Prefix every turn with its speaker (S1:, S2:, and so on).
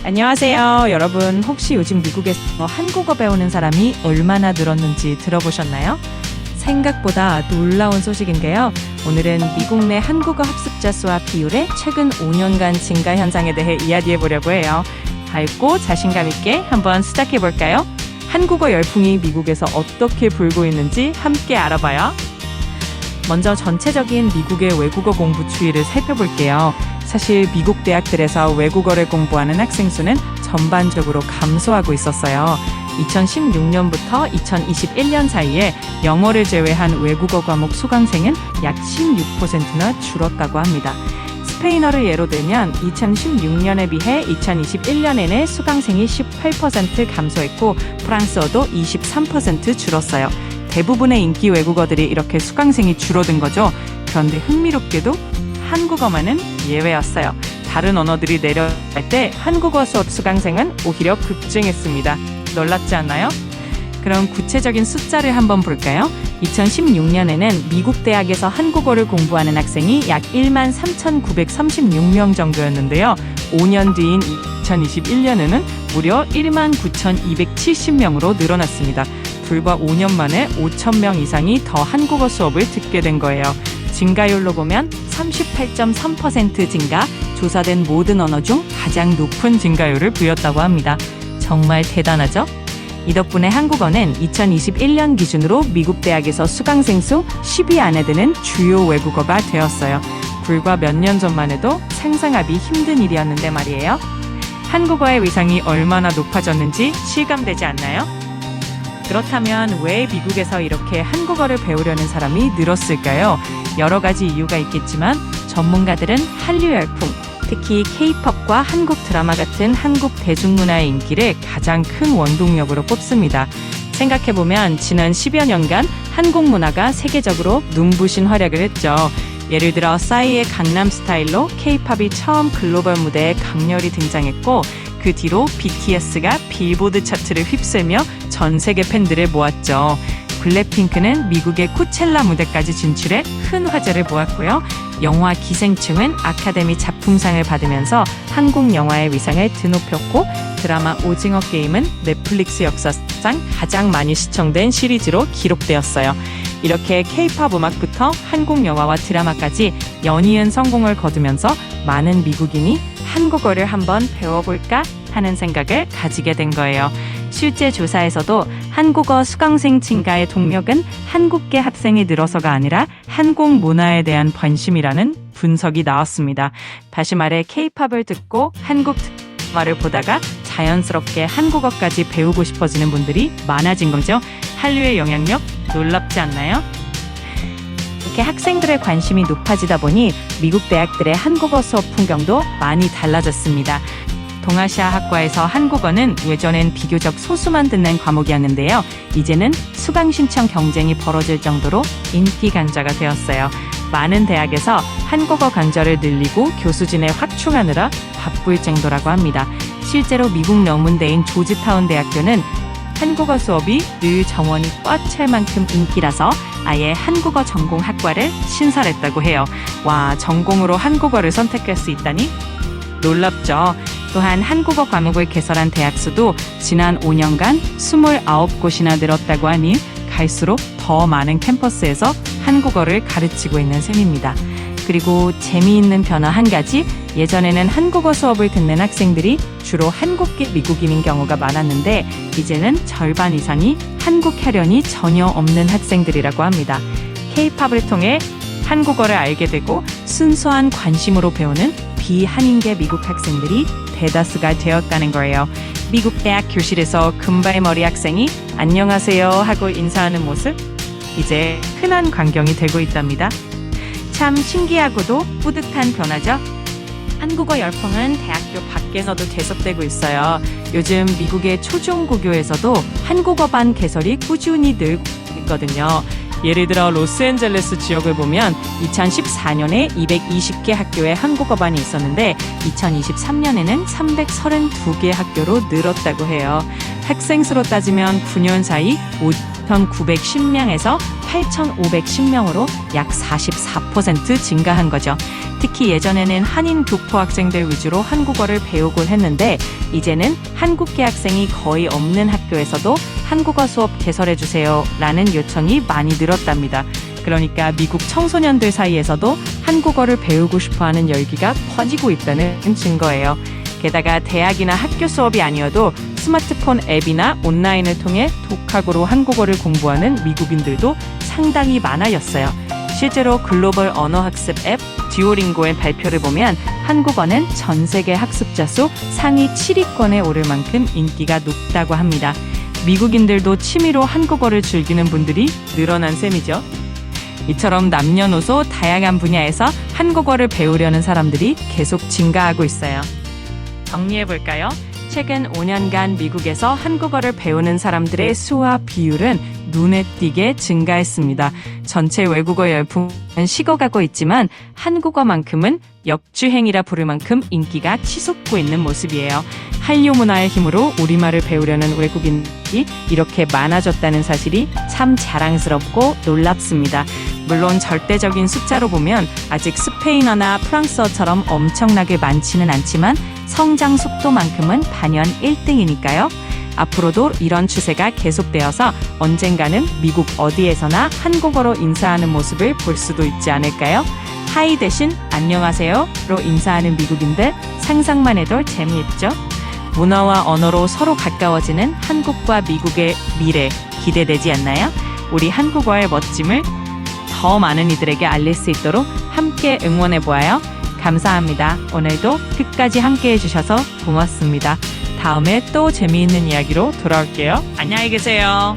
S1: 안녕하세요. 여러분, 혹시 요즘 미국에서 한국어 배우는 사람이 얼마나 늘었는지 들어보셨나요? 생각보다 놀라운 소식인데요. 오늘은 미국 내 한국어 학습자 수와 비율의 최근 5년간 증가 현상에 대해 이야기해 보려고 해요. 밝고 자신감 있게 한번 시작해 볼까요? 한국어 열풍이 미국에서 어떻게 불고 있는지 함께 알아봐요. 먼저 전체적인 미국의 외국어 공부 추이를 살펴볼게요. 사실 미국 대학들에서 외국어를 공부하는 학생 수는 전반적으로 감소하고 있었어요. 2016년부터 2021년 사이에 영어를 제외한 외국어 과목 수강생은 약 16%나 줄었다고 합니다. 스페인어를 예로 들면 2016년에 비해 2021년에는 수강생이 18% 감소했고 프랑스어도 23% 줄었어요. 대부분의 인기 외국어들이 이렇게 수강생이 줄어든 거죠. 그런데 흥미롭게도 한국어만은 예외였어요. 다른 언어들이 내려갈 때 한국어 수업 수강생은 오히려 급증했습니다. 놀랍지 않나요? 그럼 구체적인 숫자를 한번 볼까요? 2016년에는 미국 대학에서 한국어를 공부하는 학생이 약 13,936명 정도였는데요. 5년 뒤인 2021년에는 무려 19,270명으로 늘어났습니다. 불과 5년 만에 5,000명 이상이 더 한국어 수업을 듣게 된 거예요. 증가율로 보면 38.3% 증가, 조사된 모든 언어 중 가장 높은 증가율을 보였다고 합니다. 정말 대단하죠? 이 덕분에 한국어는 2021년 기준으로 미국 대학에서 수강생 수 10위 안에 드는 주요 외국어가 되었어요. 불과 몇 년 전만 해도 상상하기 힘든 일이었는데 말이에요. 한국어의 위상이 얼마나 높아졌는지 실감되지 않나요? 그렇다면 왜 미국에서 이렇게 한국어를 배우려는 사람이 늘었을까요? 여러 가지 이유가 있겠지만 전문가들은 한류 열풍, 특히 K-팝과 한국 드라마 같은 한국 대중문화의 인기를 가장 큰 원동력으로 꼽습니다. 생각해보면 지난 10여 년간 한국 문화가 세계적으로 눈부신 활약을 했죠. 예를 들어 싸이의 강남 스타일로 K-팝이 처음 글로벌 무대에 강렬히 등장했고 그 뒤로 BTS가 빌보드 차트를 휩쓸며 전 세계 팬들을 모았죠. 블랙핑크는 미국의 코첼라 무대까지 진출해 큰 화제를 모았고요. 영화 기생충은 아카데미 작품상을 받으면서 한국 영화의 위상을 드높였고 드라마 오징어 게임은 넷플릭스 역사상 가장 많이 시청된 시리즈로 기록되었어요. 이렇게 K-팝 음악부터 한국 영화와 드라마까지 연이은 성공을 거두면서 많은 미국인이 한국어를 한번 배워볼까 하는 생각을 가지게 된 거예요. 실제 조사에서도 한국어 수강생 증가의 동력은 한국계 학생이 늘어서가 아니라 한국 문화에 대한 관심이라는 분석이 나왔습니다. 다시 말해 K-팝을 듣고 한국 드라마를 보다가 자연스럽게 한국어까지 배우고 싶어지는 분들이 많아진 거죠. 한류의 영향력 놀랍지 않나요? 이렇게 학생들의 관심이 높아지다 보니 미국 대학들의 한국어 수업 풍경도 많이 달라졌습니다. 동아시아 학과에서 한국어는 예전엔 비교적 소수만 듣는 과목이었는데요. 이제는 수강 신청 경쟁이 벌어질 정도로 인기 강자가 되었어요. 많은 대학에서 한국어 강좌를 늘리고 교수진을 확충하느라 바쁠 정도라고 합니다. 실제로 미국 명문대인 조지타운 대학교는 한국어 수업이 늘 정원이 꽉 찰 만큼 인기라서 아예 한국어 전공 학과를 신설했다고 해요. 와, 전공으로 한국어를 선택할 수 있다니? 놀랍죠? 또한 한국어 과목을 개설한 대학 수도 지난 5년간 29곳이나 늘었다고 하니 갈수록 더 많은 캠퍼스에서 한국어를 가르치고 있는 셈입니다. 그리고 재미있는 변화 한 가지, 예전에는 한국어 수업을 듣는 학생들이 주로 한국계 미국인인 경우가 많았는데 이제는 절반 이상이 한국 혈연이 전혀 없는 학생들이라고 합니다. K-팝을 통해 한국어를 알게 되고 순수한 관심으로 배우는 비한인계 미국 학생들이 대다수가 되었다는 거예요. 미국 대학 교실에서 금발머리 학생이 안녕하세요 하고 인사하는 모습, 이제 흔한 광경이 되고 있답니다. 참 신기하고도 뿌듯한 변화죠. 한국어 열풍은 대학교 밖에서도 계속되고 있어요. 요즘 미국의 초중고교에서도 한국어반 개설이 꾸준히 늘고 있거든요. 예를 들어 로스앤젤레스 지역을 보면 2014년에 220개 학교에 한국어반이 있었는데 2023년에는 332개 학교로 늘었다고 해요. 학생 수로 따지면 9년 사이 5,910명에서 8,510명으로 약 44% 증가한 거죠. 특히 예전에는 한인 교포 학생들 위주로 한국어를 배우곤 했는데 이제는 한국계 학생이 거의 없는 학교에서도 한국어 수업 개설해주세요 라는 요청이 많이 늘었답니다. 그러니까 미국 청소년들 사이에서도 한국어를 배우고 싶어하는 열기가 퍼지고 있다는 증거예요. 게다가 대학이나 학교 수업이 아니어도 스마트폰 앱이나 온라인을 통해 독학으로 한국어를 공부하는 미국인들도 상당히 많아졌어요. 실제로 글로벌 언어학습 앱 듀오링고의 발표를 보면 한국어는 전 세계 학습자 수 상위 7위권에 오를 만큼 인기가 높다고 합니다. 미국인들도 취미로 한국어를 즐기는 분들이 늘어난 셈이죠. 이처럼 남녀노소 다양한 분야에서 한국어를 배우려는 사람들이 계속 증가하고 있어요. 정리해볼까요? 최근 5년간 미국에서 한국어를 배우는 사람들의 수와 비율은 눈에 띄게 증가했습니다. 전체 외국어 열풍은 식어가고 있지만 한국어만큼은 역주행이라 부를 만큼 인기가 치솟고 있는 모습이에요. 한류 문화의 힘으로 우리말을 배우려는 외국인이 이렇게 많아졌다는 사실이 참 자랑스럽고 놀랍습니다. 물론 절대적인 숫자로 보면 아직 스페인어나 프랑스어처럼 엄청나게 많지는 않지만 성장 속도만큼은 반연 1등이니까요. 앞으로도 이런 추세가 계속되어서 언젠가는 미국 어디에서나 한국어로 인사하는 모습을 볼 수도 있지 않을까요? 하이 대신 안녕하세요로 인사하는 미국인들 상상만 해도 재미있죠? 문화와 언어로 서로 가까워지는 한국과 미국의 미래 기대되지 않나요? 우리 한국어의 멋짐을 더 많은 이들에게 알릴 수 있도록 함께 응원해보아요. 감사합니다. 오늘도 끝까지 함께 해주셔서 고맙습니다. 다음에 또 재미있는 이야기로 돌아올게요. 안녕히 계세요.